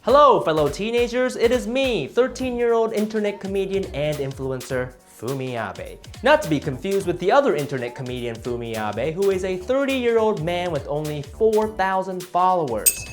Hello, fellow teenagers, it is me, 13-year-old internet comedian and influencer, Fumi Abe. Not to be confused with the other internet comedian Fumi Abe, who is a 30-year-old man with only 4,000 followers.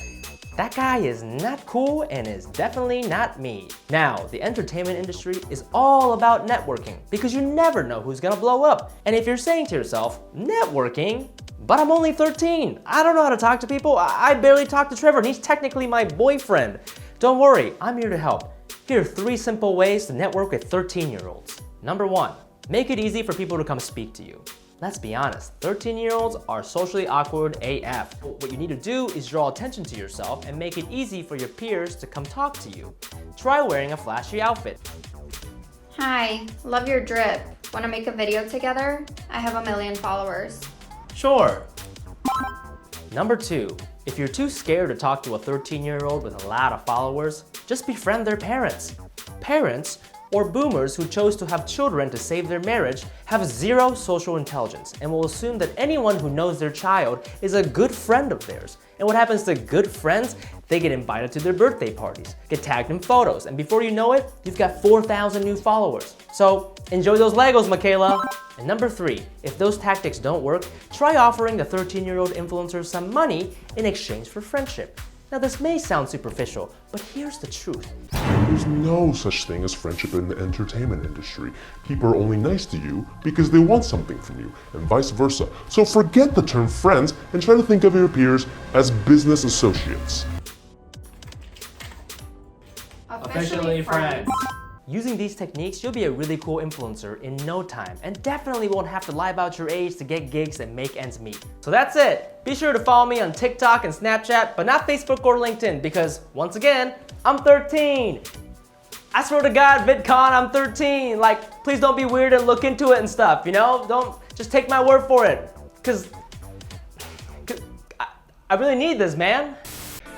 That guy is not cool and is definitely not me. Now, the entertainment industry is all about networking because you never know who's gonna blow up. And if you're saying to yourself, networking? But I'm only 13. I don't know how to talk to people. I barely talk to Trevor and he's technically my boyfriend. Don't worry, I'm here to help. Here are 3 simple ways to network with 13-year-olds. Number 1, make it easy for people to come speak to you. Let's be honest, 13-year-olds are socially awkward AF. What you need to do is draw attention to yourself and make it easy for your peers to come talk to you. Try wearing a flashy outfit. Hi, love your drip. Want to make a video together? I have 1 million followers. Sure. Number 2, if you're too scared to talk to a 13-year-old with a lot of followers, just befriend their parents. Parents, or boomers who chose to have children to save their marriage, have 0 social intelligence and will assume that anyone who knows their child is a good friend of theirs. And what happens to good friends? They get invited to their birthday parties, get tagged in photos, and before you know it, you've got 4,000 new followers. So enjoy those Legos, Michaela. And number 3, if those tactics don't work, try offering the 13-year-old influencer some money in exchange for friendship. Now this may sound superficial, but here's the truth. There's no such thing as friendship in the entertainment industry. People are only nice to you because they want something from you, and vice versa. So forget the term friends and try to think of your peers as business associates. Officially friends. Using these techniques, you'll be a really cool influencer in no time and definitely won't have to lie about your age to get gigs and make ends meet. So that's it. Be sure to follow me on TikTok and Snapchat, but not Facebook or LinkedIn because, once again, I'm 13. I swear to God, VidCon, I'm 13. Like, please don't be weird and look into it and stuff, you know? Don't, just take my word for it. Cause I really need this, man.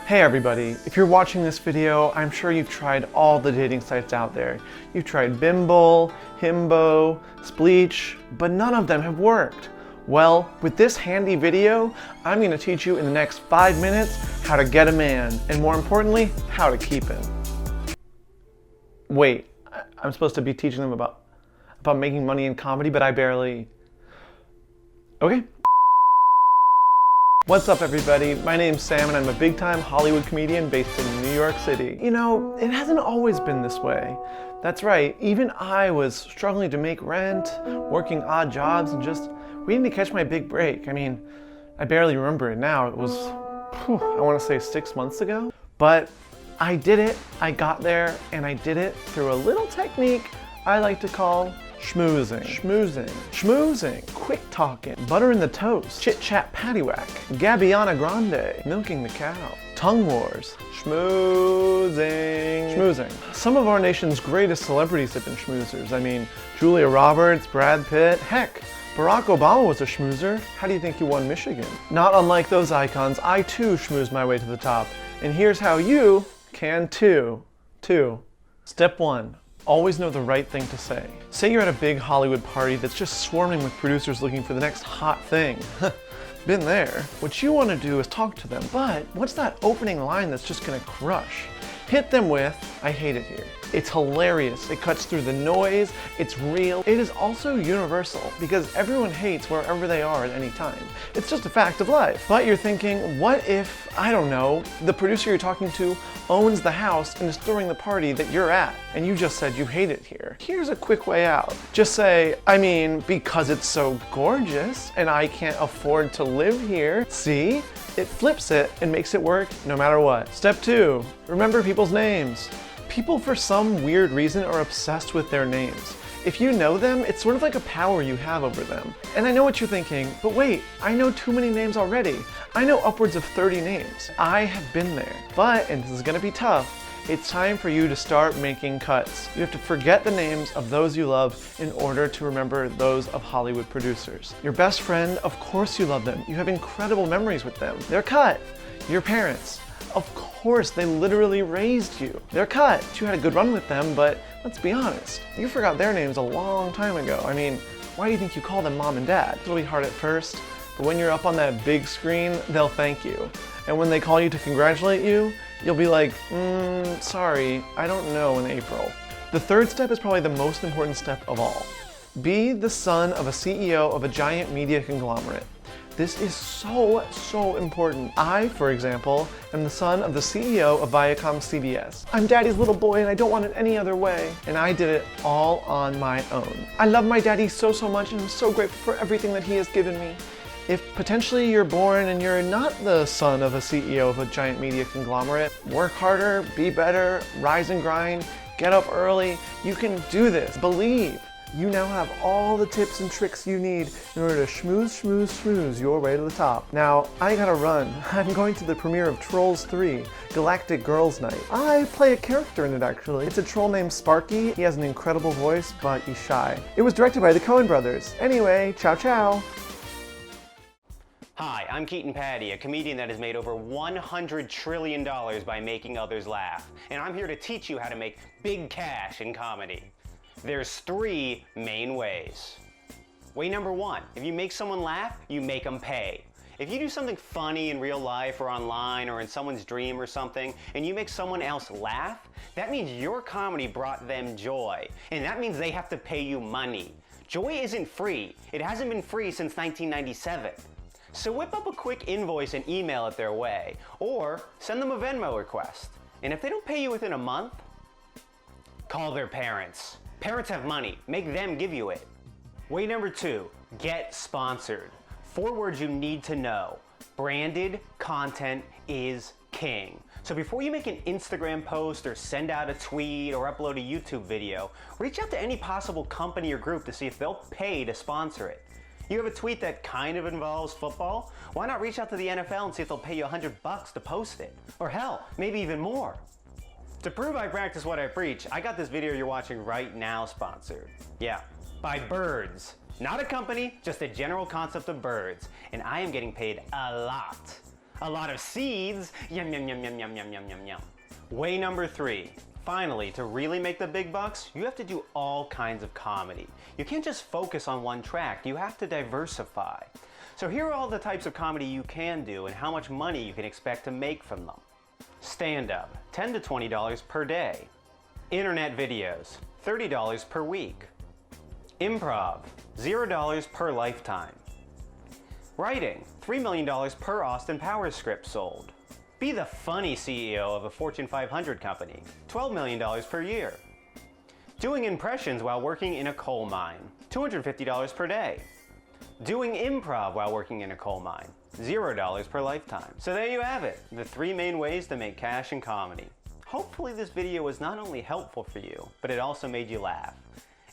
Hey everybody, if you're watching this video, I'm sure you've tried all the dating sites out there. You've tried Bimble, Himbo, Spleech, but none of them have worked. Well, with this handy video, I'm going to teach you in the next 5 minutes how to get a man, and more importantly, how to keep him. Wait, I'm supposed to be teaching them about making money in comedy, but I barely... Okay. What's up everybody, my name's Sam and I'm a big-time Hollywood comedian based in New York City. You know, it hasn't always been this way. That's right, even I was struggling to make rent, working odd jobs, and just waiting to catch my big break. I mean, I barely remember it now. It was, I want to say 6 months ago. But I did it, I got there, and I did it through a little technique I like to call schmoozing. Schmoozing. Schmoozing. Quick talking. Butter in the toast. Chit chat paddywhack. Gabiana Grande. Milking the cow. Tongue wars. Schmoozing. Schmoozing. Some of our nation's greatest celebrities have been schmoozers. I mean, Julia Roberts, Brad Pitt, heck, Barack Obama was a schmoozer. How do you think he won Michigan? Not unlike those icons, I too schmoozed my way to the top. And here's how you can too. Step 1. Always know the right thing to say. Say you're at a big Hollywood party that's just swarming with producers looking for the next hot thing. Been there. What you want to do is talk to them, but what's that opening line that's just gonna crush? Hit them with, I hate it here. It's hilarious, it cuts through the noise, it's real. It is also universal because everyone hates wherever they are at any time. It's just a fact of life. But you're thinking, what if, I don't know, the producer you're talking to owns the house and is throwing the party that you're at, and you just said you hate it here. Here's a quick way out. Just say, I mean, because it's so gorgeous and I can't afford to live here. See? It flips it and makes it work no matter what. Step 2, remember people's names. People for some weird reason are obsessed with their names. If you know them, it's sort of like a power you have over them. And I know what you're thinking, but wait, I know too many names already. I know upwards of 30 names. I have been there. But, and this is gonna be tough, it's time for you to start making cuts. You have to forget the names of those you love in order to remember those of Hollywood producers. Your best friend, of course you love them. You have incredible memories with them. They're cut. Your parents, of course, they literally raised you. They're cut. You had a good run with them, but let's be honest, you forgot their names a long time ago. I mean, why do you think you call them mom and dad? It'll be hard at first, but when you're up on that big screen, they'll thank you. And when they call you to congratulate you, You'll be like, sorry, I don't know in April. The third step is probably the most important step of all. Be the son of a CEO of a giant media conglomerate. This is so important. I, for example, am the son of the CEO of Viacom CBS. I'm daddy's little boy and I don't want it any other way. And I did it all on my own. I love my daddy so much and I'm so grateful for everything that he has given me. If potentially you're born and you're not the son of a CEO of a giant media conglomerate, work harder, be better, rise and grind, get up early. You can do this. Believe. You now have all the tips and tricks you need in order to schmooze your way to the top. Now, I gotta run. I'm going to the premiere of Trolls 3, Galactic Girls Night. I play a character in it, actually. It's a troll named Sparky. He has an incredible voice, but he's shy. It was directed by the Coen brothers. Anyway, ciao ciao. Hi, I'm Keaton Patti, a comedian that has made over $100 trillion by making others laugh. And I'm here to teach you how to make big cash in comedy. There's 3 main ways. Way number 1, if you make someone laugh, you make them pay. If you do something funny in real life or online or in someone's dream or something, and you make someone else laugh, that means your comedy brought them joy. And that means they have to pay you money. Joy isn't free. It hasn't been free since 1997. So whip up a quick invoice and email it their way, or send them a Venmo request. And if they don't pay you within a month, call their parents. Parents have money, make them give you it. Way number 2, get sponsored. 4 words you need to know. Branded content is king. So before you make an Instagram post or send out a tweet or upload a YouTube video, reach out to any possible company or group to see if they'll pay to sponsor it. You have a tweet that kind of involves football? Why not reach out to the NFL and see if they'll pay you $100 to post it? Or hell, maybe even more. To prove I practice what I preach, I got this video you're watching right now sponsored. Yeah, by birds. Not a company, just a general concept of birds. And I am getting paid a lot. A lot of seeds, yum yum yum yum yum yum yum yum yum. Way number 3. Finally, to really make the big bucks, you have to do all kinds of comedy. You can't just focus on one track, you have to diversify. So here are all the types of comedy you can do and how much money you can expect to make from them. Stand-up, $10 to $20 per day. Internet videos, $30 per week. Improv, $0 per lifetime. Writing, $3 million per Austin Powers script sold. Be the funny CEO of a Fortune 500 company, $12 million per year. Doing impressions while working in a coal mine, $250 per day. Doing improv while working in a coal mine, $0 per lifetime. So there you have it, the 3 main ways to make cash in comedy. Hopefully this video was not only helpful for you, but it also made you laugh.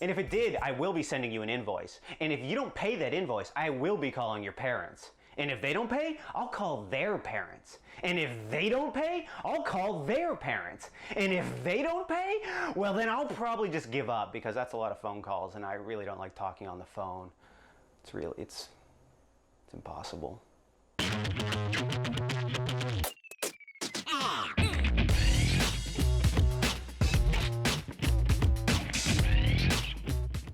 And if it did, I will be sending you an invoice. And if you don't pay that invoice, I will be calling your parents. And if they don't pay, I'll call their parents. And if they don't pay, I'll call their parents. And if they don't pay, well then I'll probably just give up because that's a lot of phone calls and I really don't like talking on the phone. It's impossible.